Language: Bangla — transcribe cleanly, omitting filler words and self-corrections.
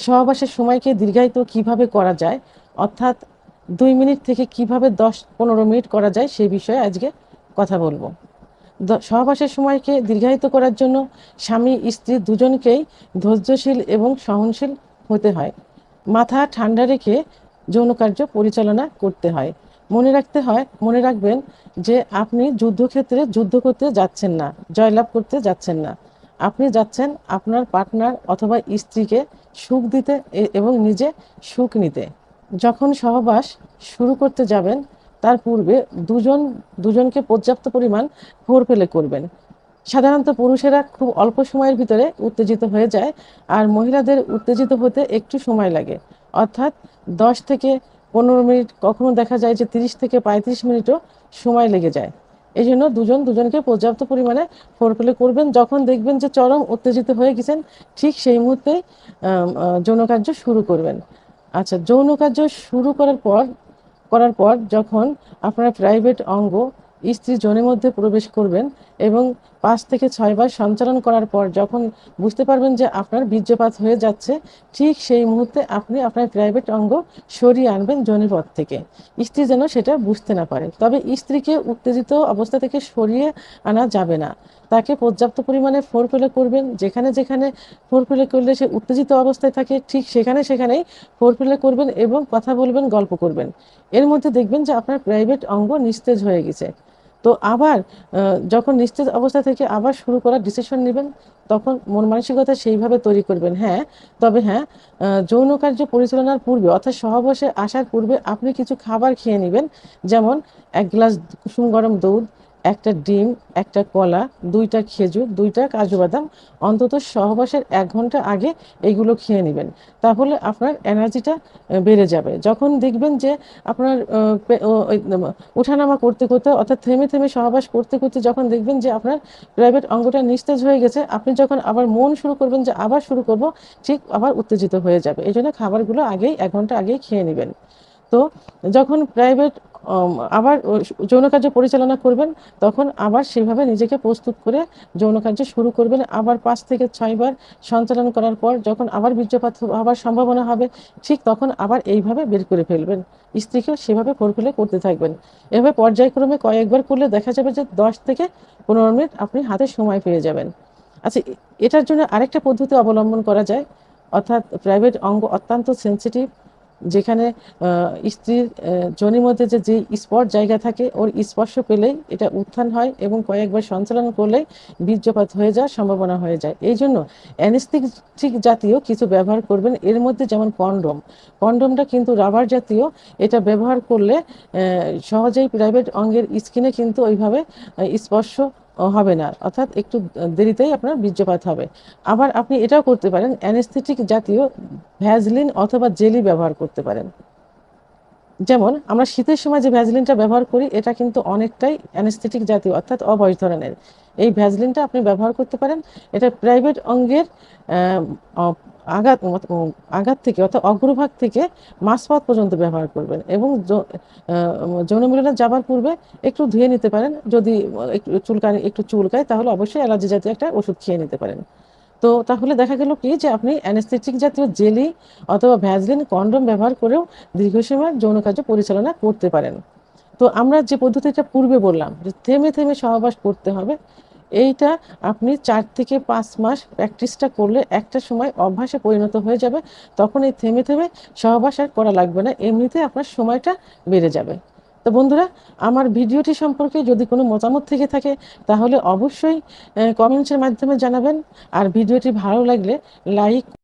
সহবাসের সময়কে দীর্ঘায়িত কিভাবে করা যায়, অর্থাৎ 2 মিনিট থেকে কিভাবে 10-15 মিনিট করা যায় সেই বিষয়ে আজকে কথা বলবো। সহবাসের সময়কে দীর্ঘায়িত করার জন্য স্বামী স্ত্রী দুজনকেই ধৈর্যশীল এবং সহনশীল হতে হয়। মাথা ঠান্ডা রেখে যৌন কার্য পরিচালনা করতে হয়। মনে রাখবেন যে আপনি যুদ্ধক্ষেত্রে যুদ্ধ করতে যাচ্ছেন না, জয়লাভ করতে যাচ্ছেন না। আপনি যাচ্ছেন আপনার পার্টনার অথবা স্ত্রীকে সুখ দিতে এবং নিজে সুখ নিতে। যখন সহবাস শুরু করতে যাবেন তার পূর্বে দুজনকে পর্যাপ্ত পরিমাণ ফোরপ্লে করবেন। সাধারণত পুরুষেরা খুব অল্প সময়ের ভিতরে উত্তেজিত হয়ে যায়, আর মহিলাদের উত্তেজিত হতে একটু সময় লাগে, অর্থাৎ 10 থেকে 15 মিনিট, কখনো দেখা যায় যে 30 থেকে 35 মিনিটও সময় লেগে যায়। এই জন্য দুজনকে পর্যাপ্ত পরিমাণে ফোরপ্লে করবেন। যখন দেখবেন যে চরম উত্তেজিত হয়ে গেছেন, ঠিক সেই মুহূর্তেই যৌন কার্য শুরু করবেন। আচ্ছা, যৌন কার্য শুরু করার পর যখন আপনার প্রাইভেট অঙ্গ স্ত্রীর যোনির মধ্যে প্রবেশ করবেন এবং 5 থেকে 6 বার সঞ্চালন করার পর যখন বুঝতে পারবেন যে আপনার বীর্যপাত হয়ে যাচ্ছে, ঠিক সেই মুহূর্তে আপনি আপনার প্রাইভেট অঙ্গ সরিয়ে আনবেন যোনিপথ থেকে। স্ত্রী যেন সেটা বুঝতে না পারে। তবে স্ত্রীকে উত্তেজিত অবস্থা থেকে সরিয়ে আনা যাবে না, তাকে পর্যাপ্ত পরিমাণে ফোরপ্লে করবেন। যেখানে যেখানে ফোরপ্লে করলে সে উত্তেজিত অবস্থায় থাকে, ঠিক সেখানেই ফোরপ্লে করবেন এবং কথা বলবেন, গল্প করবেন। এর মধ্যে দেখবেন যে আপনার প্রাইভেট অঙ্গ নিস্তেজ হয়ে গেছে। তো আবার যখন নিস্তেজ অবস্থা থেকে আবার শুরু করার ডিসিশন নেবেন, তখন মন মানসিকতা সেইভাবে তৈরি করবেন। তবে যৌন কার্য পরিচালনার পূর্বে অর্থাৎ সহবাসে আসার পূর্বে আপনি কিছু খাবার খেয়ে নেবেন। যেমন 1 গ্লাস কুসুম গরম দুধ, একটা ডিম, একটা কলা, 2টা খেজুর, 2টা কাজু বাদাম, অন্তত সহবাসের 1 ঘন্টা আগে এইগুলো খেয়ে নেবেন। তাহলে আপনার এনার্জিটা বেড়ে যাবে। যখন দেখবেন যে আপনার ওঠানামা করতে করতে অর্থাৎ থেমে থেমে সহবাস করতে করতে যখন দেখবেন যে আপনার প্রাইভেট অঙ্গটা নিস্তেজ হয়ে গেছে, আপনি যখন আবার মন শুরু করবেন যে আবার শুরু করব, ঠিক আবার উত্তেজিত হয়ে যাবে। এই জন্য খাবারগুলো 1 ঘন্টা আগেই খেয়ে নেবেন। তো যখন প্রাইভেট আবার যৌন কার্য পরিচালনা করবেন, তখন আবার সেভাবে নিজেকে প্রস্তুত করে যৌন কার্য শুরু করবেন। আবার 5 থেকে 6 বার সঞ্চালন করার পর যখন আবার বীর্যপাত হওয়ার সম্ভাবনা হবে, ঠিক তখন আবার এইভাবে বের করে ফেলবেন। স্ত্রীকেও সেভাবে ফোরপ্লে করতে থাকবেন। এভাবে পর্যায়ক্রমে কয়েকবার করলে দেখা যাবে যে 10 থেকে 15 মিনিট আপনি হাতে সময় পেয়ে যাবেন। আচ্ছা, এটার জন্য আরেকটা পদ্ধতি অবলম্বন করা যায়, অর্থাৎ প্রাইভেট অঙ্গ অত্যন্ত সেন্সিটিভ। যেখানে স্ত্রীর যোনির মধ্যে যে স্পট জায়গা থাকে, ওর স্পর্শ পেলেই এটা উত্থান হয় এবং কয়েকবার সঞ্চালন করলেই বীর্যপাত হয়ে যাওয়ার সম্ভাবনা হয়ে যায়। এই জন্য অ্যানেস্থেটিক জাতীয় কিছু ব্যবহার করবেন। এর মধ্যে যেমন কন্ডমটা কিন্তু রাবার জাতীয়। এটা ব্যবহার করলে সহজেই প্রাইভেট অঙ্গের স্কিনে কিন্তু ওইভাবে স্পর্শ হবে না, অর্থাৎ একটু দেরিতেই আপনার বীর্যপাত হবে। আবার আপনি এটাও করতে পারেন, অ্যানেস্থেটিক জাতীয় ভ্যাসলিন অথবা জেলি ব্যবহার করতে পারেন। যেমন আমরা শীতের সময় যে ভ্যাসলিনটা ব্যবহার করি, এটা কিন্তু অনেকটাই অ্যানেস্থেটিক জাতীয়, অর্থাৎ অবশ ধরনের। এই ভ্যাসলিনটা আপনি ব্যবহার করতে পারেন। এটা প্রাইভেট অঙ্গের আঘাত আঘাত থেকে অর্থাৎ অগ্রভাগ থেকে মাঝপথ পর্যন্ত ব্যবহার করবেন এবং যৌন মিলনে যাবার পূর্বে একটু ধুয়ে নিতে পারেন। যদি একটু চুলকায় তাহলে অবশ্যই অ্যালার্জি জাতীয় একটা ওষুধ খেয়ে নিতে পারেন। তো তাহলে দেখা গেল কি যে আপনি অ্যানেস্থেটিক জাতীয় জেলি অথবা ভ্যাসলিন, কন্ডোম ব্যবহার করেও দীর্ঘ সময় যৌন কার্য পরিচালনা করতে পারেন। তো আমরা যে পদ্ধতিটা পূর্বে বললাম যে থেমে থেমে সহবাস করতে হবে, এইটা আপনি 4 থেকে 5 মাস প্র্যাকটিসটা করলে একটা সময় অভ্যাসে পরিণত হয়ে যাবে। তখন এই থেমে থেমে সহবাস আর করা লাগবে না, এমনিতে আপনার সময়টা বেড়ে যাবে। তো বন্ধুরা, আমার ভিডিওটি সম্পর্কে যদি কোনো মতামত থেকে থাকে তাহলে অবশ্যই কমেন্টসের মাধ্যমে জানাবেন। আর ভিডিওটি ভালো লাগলে লাইক